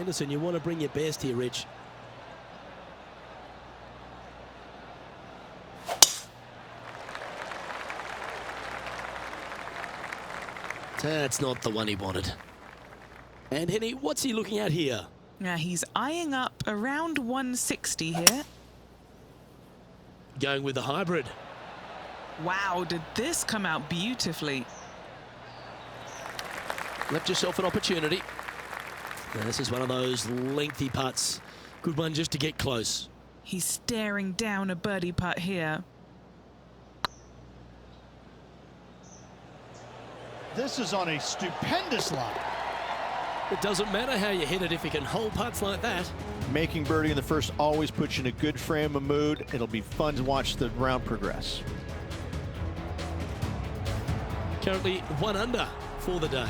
Henderson, you want to bring your best here, Rich. That's not the one he wanted. And Henny, what's he looking at here? Now he's eyeing up around 160 here. Going with the hybrid. Wow, did this come out beautifully. Left yourself an opportunity. Now, this is one of those lengthy putts. Good one just to get close. He's staring down a birdie putt here. This is on a stupendous line. It doesn't matter how you hit it if you can hold putts like that. Making birdie in the first always puts you in a good frame of mood. It'll be fun to watch the round progress. Currently 1 under for the day.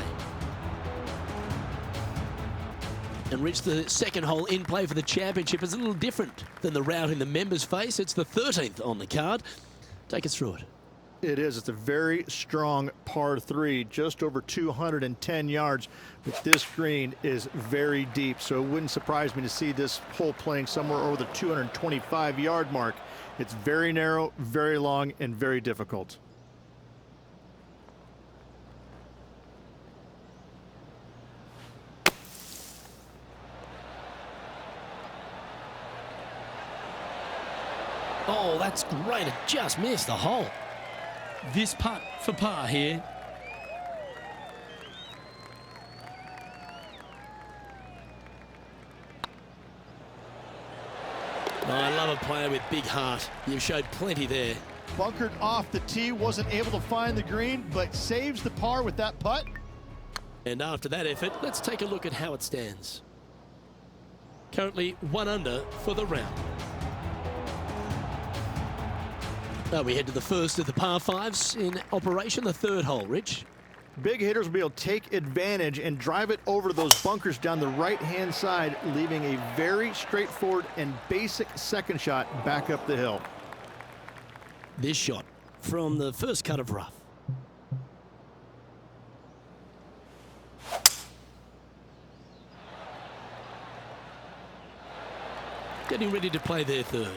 And Rich, the second hole in play for the championship is a little different than the round in the members face. It's the 13th on the card. Take us through it. It is. It's a very strong par 3, just over 210 yards. But this green is very deep, so it wouldn't surprise me to see this hole playing somewhere over the 225-yard mark. It's very narrow, very long, and very difficult. Oh, that's great. It just missed the hole. This putt for par here. Oh, I love a player with big heart. You've showed plenty there. Bunkered off the tee, wasn't able to find the green, but saves the par with that putt. And after that effort, let's take a look at how it stands. Currently 1 under for the round. Now we head to the first of the par 5s in operation, the 3rd hole, Rich. Big hitters will be able to take advantage and drive it over those bunkers down the right-hand side, leaving a very straightforward and basic second shot back up the hill. This shot from the first cut of rough. Getting ready to play their 3rd.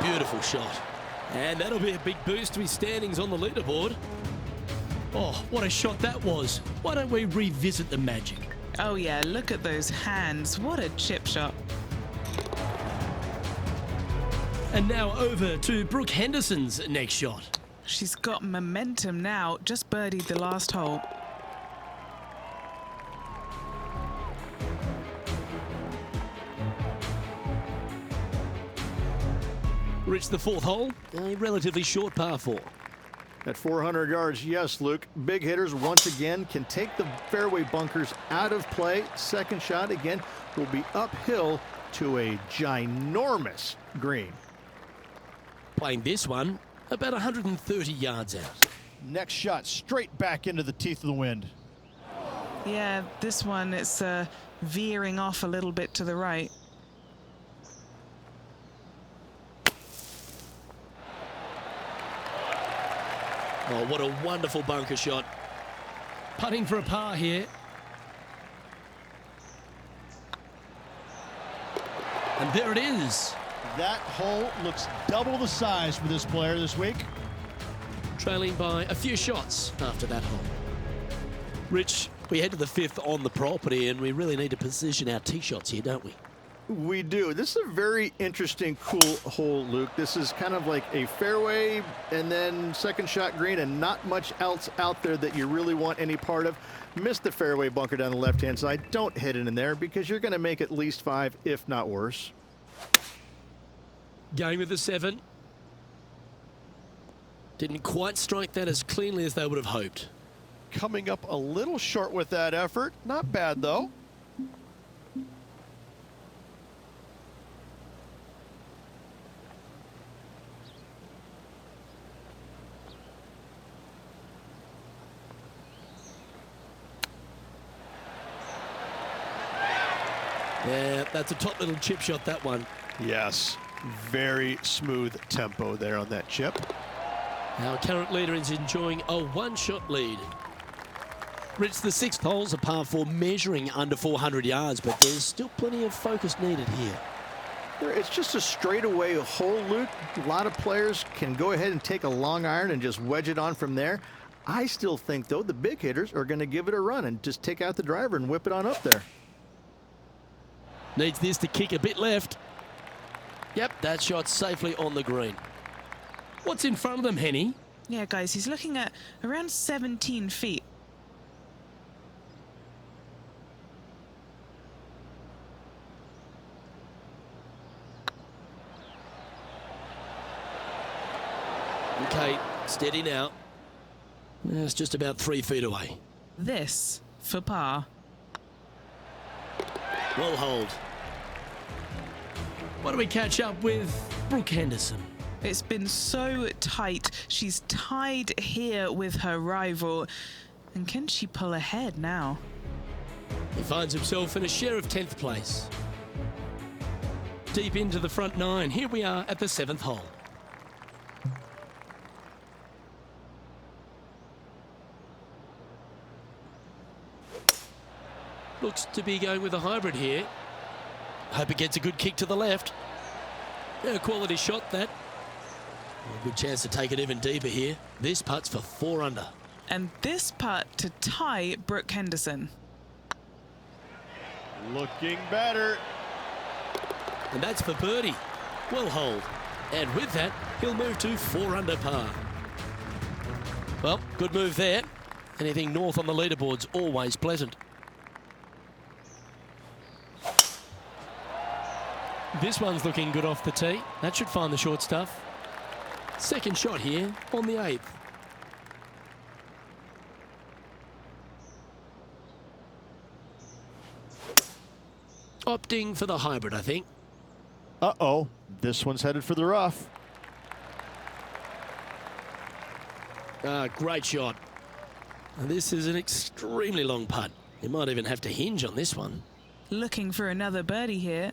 Beautiful shot. And that'll be a big boost to his standings on the leaderboard. Oh, what a shot that was. Why don't we revisit the magic? Oh yeah, look at those hands. What a chip shot. And now over to Brooke Henderson's next shot. She's got momentum now. Just birdied the last hole. Reached the 4th hole, a relatively short par 4. At 400 yards, yes, Luke. Big hitters once again can take the fairway bunkers out of play. Second shot again will be uphill to a ginormous green. Playing this one about 130 yards out. Next shot straight back into the teeth of the wind. Yeah, this one it's veering off a little bit to the right. Oh, what a wonderful bunker shot. Putting for a par here. And there it is. That hole looks double the size for this player this week. Trailing by a few shots after that hole. Rich, we head to the 5th on the property, and we really need to position our tee shots here, don't we? We do. This is a very interesting, cool hole, Luke. This is kind of like a fairway and then second shot green and not much else out there that you really want any part of. Miss the fairway bunker down the left-hand side. Don't hit it in there because you're going to make at least 5, if not worse. Going with the 7. Didn't quite strike that as cleanly as they would have hoped. Coming up a little short with that effort. Not bad, though. Yeah, that's a top little chip shot, that one. Yes. Very smooth tempo there on that chip. Our current leader is enjoying a one-shot lead. Rich, the sixth hole's a par 4 measuring under 400 yards, but there's still plenty of focus needed here. It's just a straightaway hole, Luke. A lot of players can go ahead and take a long iron and just wedge it on from there. I still think, though, the big hitters are going to give it a run and just take out the driver and whip it on up there. Needs this to kick a bit left. Yep, that shot safely on the green. What's in front of them, Henny? Yeah, guys, he's looking at around 17 feet. Okay, steady now. It's just about 3 feet away. This for par. Well hold. What do we catch up with Brooke Henderson? It's been so tight. She's tied here with her rival. And can she pull ahead now? He finds himself in a share of 10th place. Deep into the front 9. Here we are at the 7th hole. Looks to be going with a hybrid here. Hope it gets a good kick to the left. Yeah, quality shot that. A good chance to take it even deeper here. This putt's for 4 under. And this putt to tie Brooke Henderson. Looking better. And that's for birdie. Well hold. And with that, he'll move to 4 under par. Well, good move there. Anything north on the leaderboard's always pleasant. This one's looking good off the tee. That should find the short stuff. Second shot here on the 8th. Opting for the hybrid, I think. Uh-oh. This one's headed for the rough. Great shot. And this is an extremely long putt. You might even have to hinge on this one. Looking for another birdie here.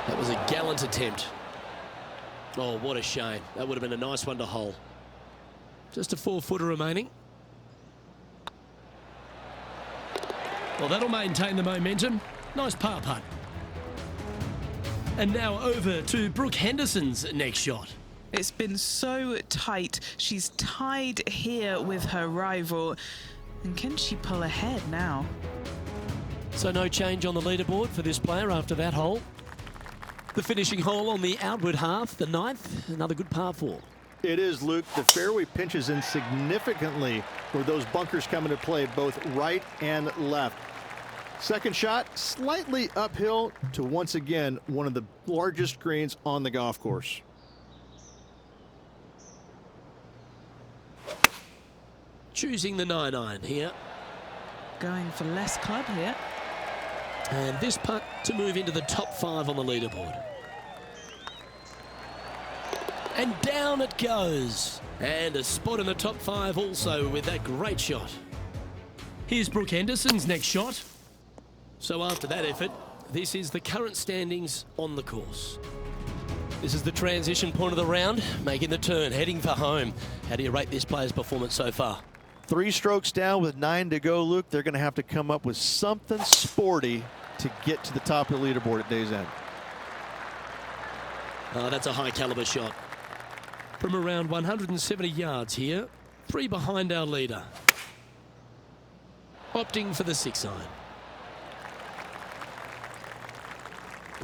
That was a gallant attempt. Oh, what a shame. That would have been a nice one to hole. Just a 4-footer remaining. Well, that'll maintain the momentum. Nice par putt. And now over to Brooke Henderson's next shot. It's been so tight. She's tied here with her rival. And can she pull ahead now? So no change on the leaderboard for this player after that hole. The finishing hole on the outward half, the 9th, another good par 4. It is, Luke. The fairway pinches in significantly where those bunkers come into play, both right and left. Second shot, slightly uphill to once again one of the largest greens on the golf course. Choosing the 9-iron here. Going for less club here. And this putt to move into the top 5 on the leaderboard. And down it goes. And a spot in the top 5 also with that great shot. Here's Brooke Henderson's next shot. So after that effort, this is the current standings on the course. This is the transition point of the round, making the turn, heading for home. How do you rate this player's performance so far? 3 strokes down with 9 to go, Luke. They're going to have to come up with something sporty to get to the top of the leaderboard at day's end. Oh, that's a high caliber shot. From around 170 yards here, 3 behind our leader. Opting for the 6-iron.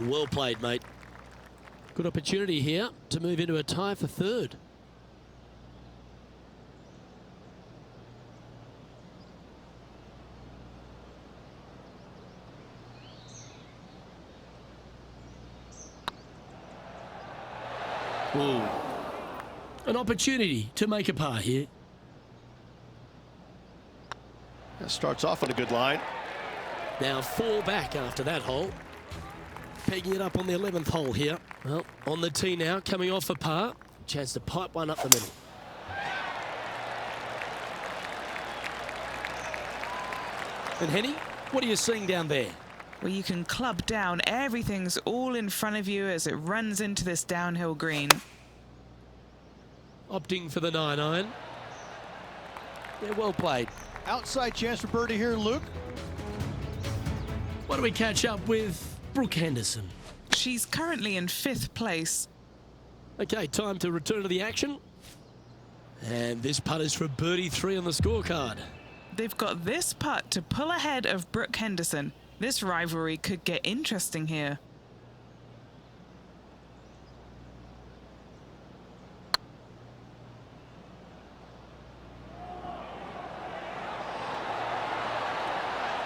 Well played, mate. Good opportunity here to move into a tie for 3rd. Ooh. An opportunity to make a par here. That starts off on a good line. Now 4 back after that hole. pegging it up on the 11th hole here. Well, on the tee now, coming off for par. Chance to pipe one up the middle. And Henny, what are you seeing down there? Well, you can club down. Everything's all in front of you as it runs into this downhill green. Opting for the 9-iron. Yeah, well played. Outside chance for birdie here, Luke. What do we catch up with Brooke Henderson? She's currently in 5th place. Okay, time to return to the action. And this putt is for birdie 3 on the scorecard. They've got this putt to pull ahead of Brooke Henderson. This rivalry could get interesting here.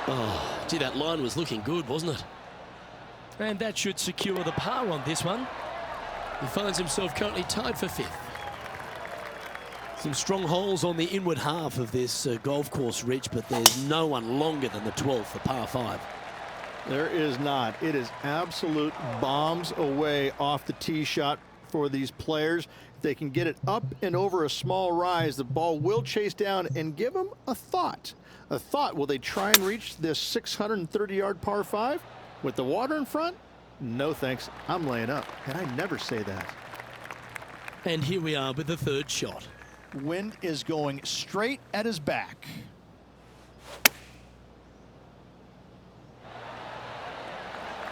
Oh, gee, that line was looking good, wasn't it? And that should secure the par on this one. He finds himself currently tied for 5th. Some strong holes on the inward half of this golf course, Rich, but there's no one longer than the 12th for par 5. There is not. It is absolute bombs away off the tee shot for these players. If they can get it up and over a small rise, the ball will chase down and give them a thought. A thought, will they try and reach this 630-yard par 5 with the water in front? No thanks, I'm laying up, and I never say that. And here we are with the 3rd shot. Wind is going straight at his back.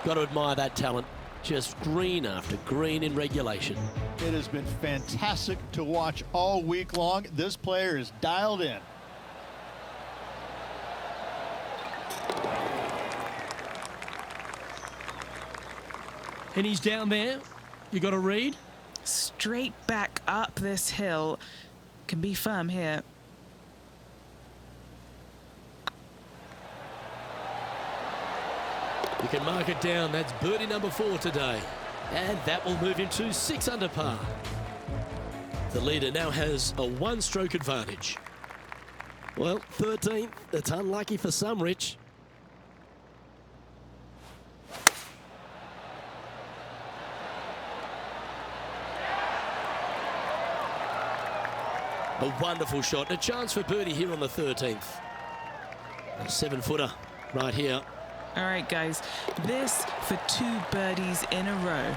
Got to admire that talent. Just green after green in regulation. It has been fantastic to watch all week long. This player is dialed in. And he's down there. You got to read. Straight back up this hill. Can be firm here. You can mark it down. That's birdie number 4 today. And that will move him to 6 under par. The leader now has a 1-stroke advantage. Well, 13th. It's unlucky for some, Rich. A wonderful shot. A chance for birdie here on the 13th. A 7-footer right here. All right, guys. This for 2 birdies in a row.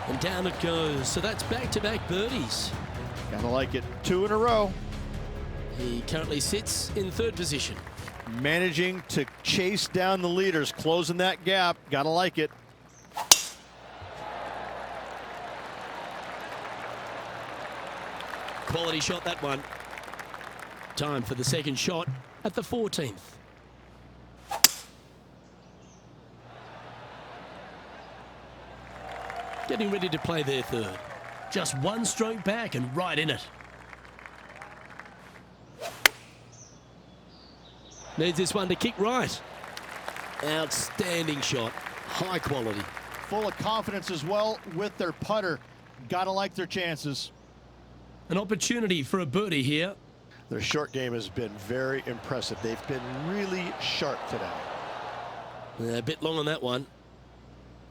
And down it goes. So that's back-to-back birdies. Gotta like it. 2 in a row. He currently sits in 3rd position. Managing to chase down the leaders, closing that gap. Gotta like it. Quality shot, that one. Time for the 2nd shot at the 14th. Getting ready to play their 3rd. Just 1 stroke back and right in it. Needs this one to kick right. Outstanding shot. High quality. Full of confidence as well with their putter. Gotta like their chances. An opportunity for a birdie here. Their short game has been very impressive. They've been really sharp today. A bit long on that one.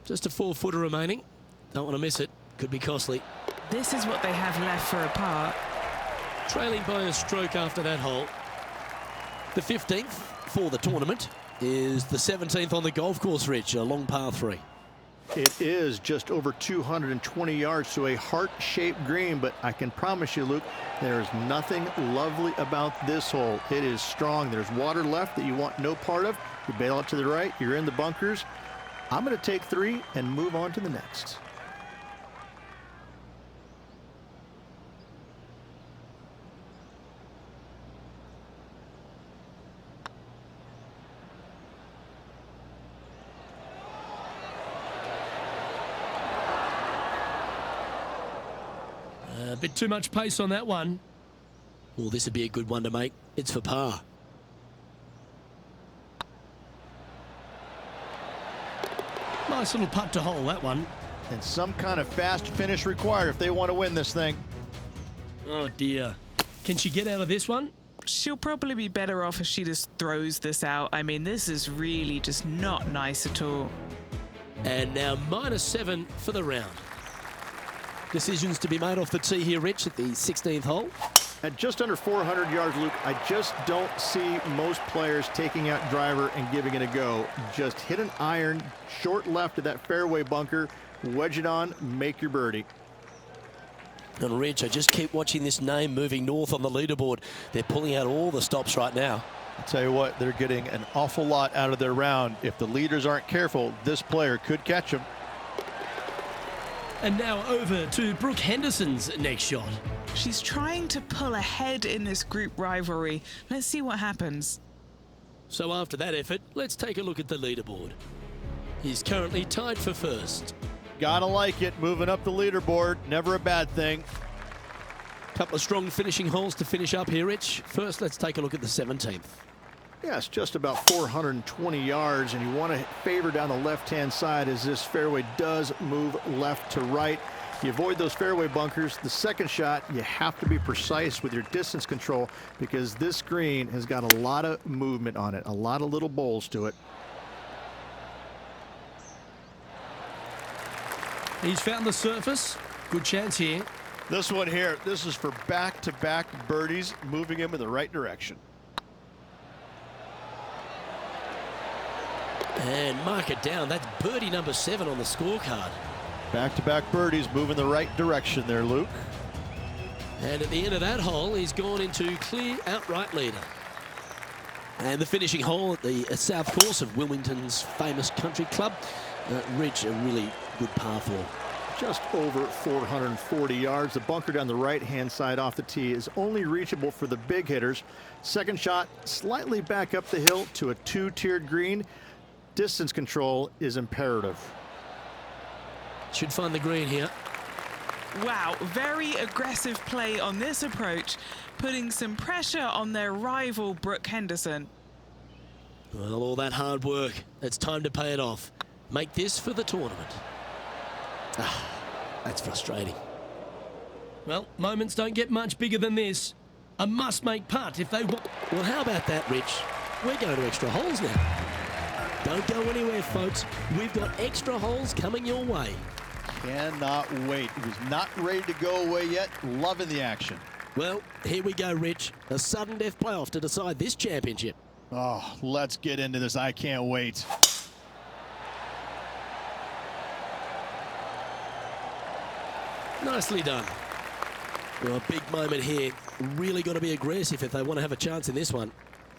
Just a 4-footer remaining. Don't want to miss it. Could be costly. This is what they have left for a par. Trailing by a stroke after that hole. The 15th for the tournament is the 17th on the golf course, Rich. A long par 3. It is just over 220 yards to a heart-shaped green, but I can promise you, Luke, there's nothing lovely about this hole. It is strong. There's water left that you want no part of. You bail out to the right, you're in the bunkers. I'm going to take 3 and move on to the next. A bit too much pace on that one. Well, this would be a good one to make. It's for par. Nice little putt to hole, that one. And some kind of fast finish required if they want to win this thing. Oh, dear. Can she get out of this one? She'll probably be better off if she just throws this out. I mean, this is really just not nice at all. And now -7 for the round. Decisions to be made off the tee here, Rich, at the 16th hole. At just under 400 yards, Luke, I just don't see most players taking out driver and giving it a go. Just hit an iron short left of that fairway bunker, wedge it on, make your birdie. And Rich, I just keep watching this name moving north on the leaderboard. They're pulling out all the stops right now. I'll tell you what, they're getting an awful lot out of their round. If the leaders aren't careful, this player could catch them. And now over to Brooke Henderson's next shot. She's trying to pull ahead in this group rivalry. Let's see what happens. So after that effort, let's take a look at the leaderboard. He's currently tied for first. Gotta like it, moving up the leaderboard, never a bad thing. Couple of strong finishing holes to finish up here, Rich. First, let's take a look at the 17th. Yeah, it's just about 420 yards, and you want to favor down the left-hand side as this fairway does move left to right. You avoid those fairway bunkers. The second shot, you have to be precise with your distance control because this green has got a lot of movement on it, a lot of little bowls to it. He's found the surface. Good chance here. This one here, this is for back-to-back birdies, moving him in the right direction. And mark it down. That's birdie number 7 on the scorecard. Back-to-back birdies, moving the right direction there, Luke. And at the end of that hole, he's gone into clear outright leader. And the finishing hole at the south course of Wilmington's famous country club. Rich, a really good par 4. Just over 440 yards. The bunker down the right-hand side off the tee is only reachable for the big hitters. Second shot, slightly back up the hill to a 2-tiered green. Distance control is imperative. Should find the green here. Wow, very aggressive play on this approach, putting some pressure on their rival Brooke Henderson. Well, all that hard work, it's time to pay it off. Make this for the tournament. Ah, that's frustrating. Well, moments don't get much bigger than this. A must-make putt if they want. Well, how about that, Rich? We're going to extra holes now. Don't go anywhere, folks. We've got extra holes coming your way. Cannot wait. He was not ready to go away yet. Loving the action. Well, here we go, Rich. A sudden death playoff to decide this championship. Oh, let's get into this. I can't wait. Nicely done. Well, a big moment here. Really got to be aggressive if they want to have a chance in this one.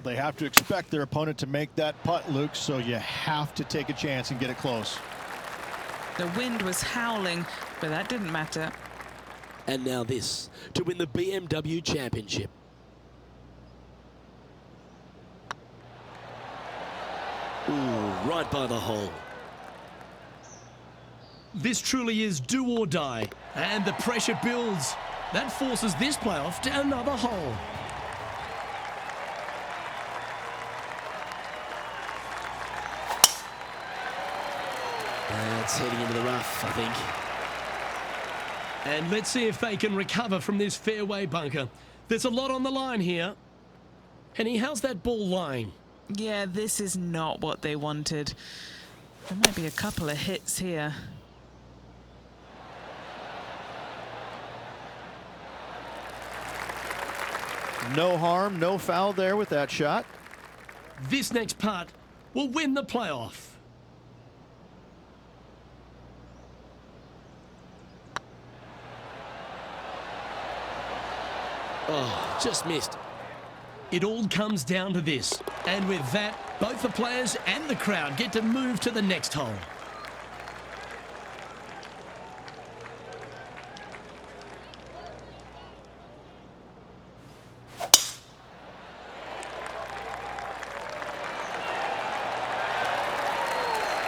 They have to expect their opponent to make that putt, Luke, so you have to take a chance and get it close. The wind was howling, but that didn't matter. And now this, to win the BMW Championship. Ooh, right by the hole. This truly is do or die, and the pressure builds. That forces this playoff to another hole. It's heading into the rough, I think. And let's see if they can recover from this fairway bunker. There's a lot on the line here. Henny, how's that ball lying? Yeah, this is not what they wanted. There might be a couple of hits here. No harm, no foul there with that shot. This next putt will win the playoff. Oh, just missed. It all comes down to this. And with that, both the players and the crowd get to move to the next hole.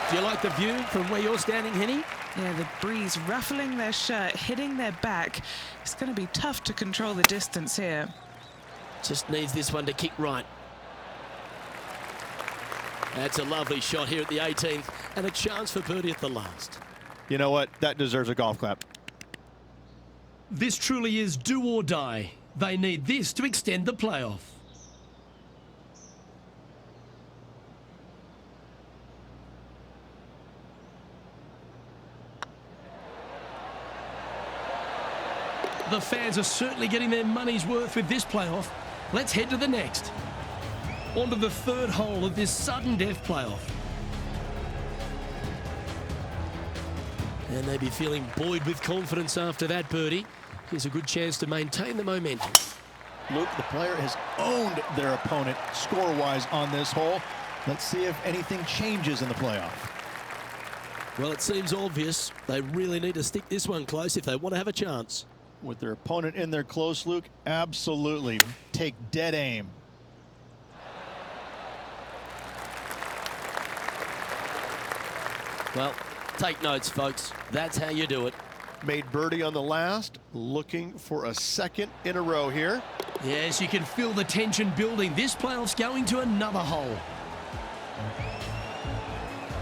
Do you like the view from where you're standing, Henny? Yeah, the breeze ruffling their shirt, hitting their back. It's going to be tough to control the distance here. Just needs this one to kick right. That's a lovely shot here at the 18th, and a chance for birdie at the last. You know what? That deserves a golf clap. This truly is do or die. They need this to extend the playoff. The fans are certainly getting their money's worth with this playoff. Let's head to the next. On to the third hole of this sudden death playoff. And they'd be feeling buoyed with confidence after that birdie. Here's a good chance to maintain the momentum. Luke, the player has owned their opponent score-wise on this hole. Let's see if anything changes in the playoff. Well, it seems obvious. They really need to stick this one close if they want to have a chance. With their opponent in there close, Luke, absolutely take dead aim. Well, take notes, folks. That's how you do it. Made birdie on the last, looking for a second in a row here. Yes, you can feel the tension building. This playoff's going to another hole.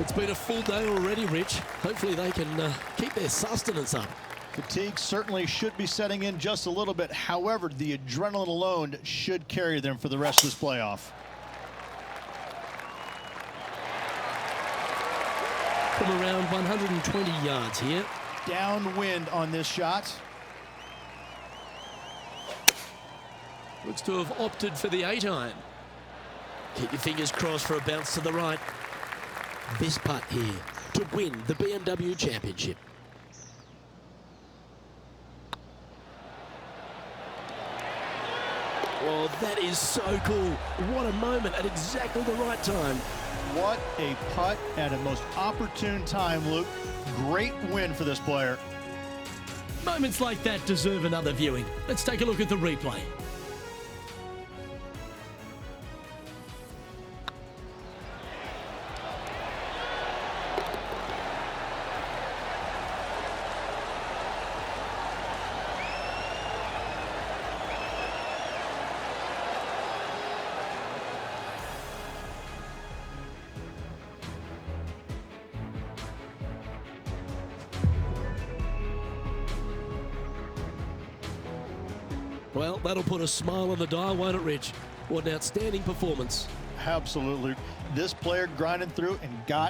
It's been a full day already, Rich. Hopefully they can keep their sustenance up. Fatigue certainly should be setting in just a little bit. However, the adrenaline alone should carry them for the rest of this playoff. From around 120 yards here. Downwind on this shot. Looks to have opted for the 8-iron. Keep your fingers crossed for a bounce to the right. This putt here to win the BMW Championship. Oh, that is so cool. What a moment at exactly the right time. What a putt at a most opportune time, Luke. Great win for this player. Moments like that deserve another viewing. Let's take a look at the replay. Well, that'll put a smile on the dial, won't it, Rich? What an outstanding performance. Absolutely. This player grinded through and got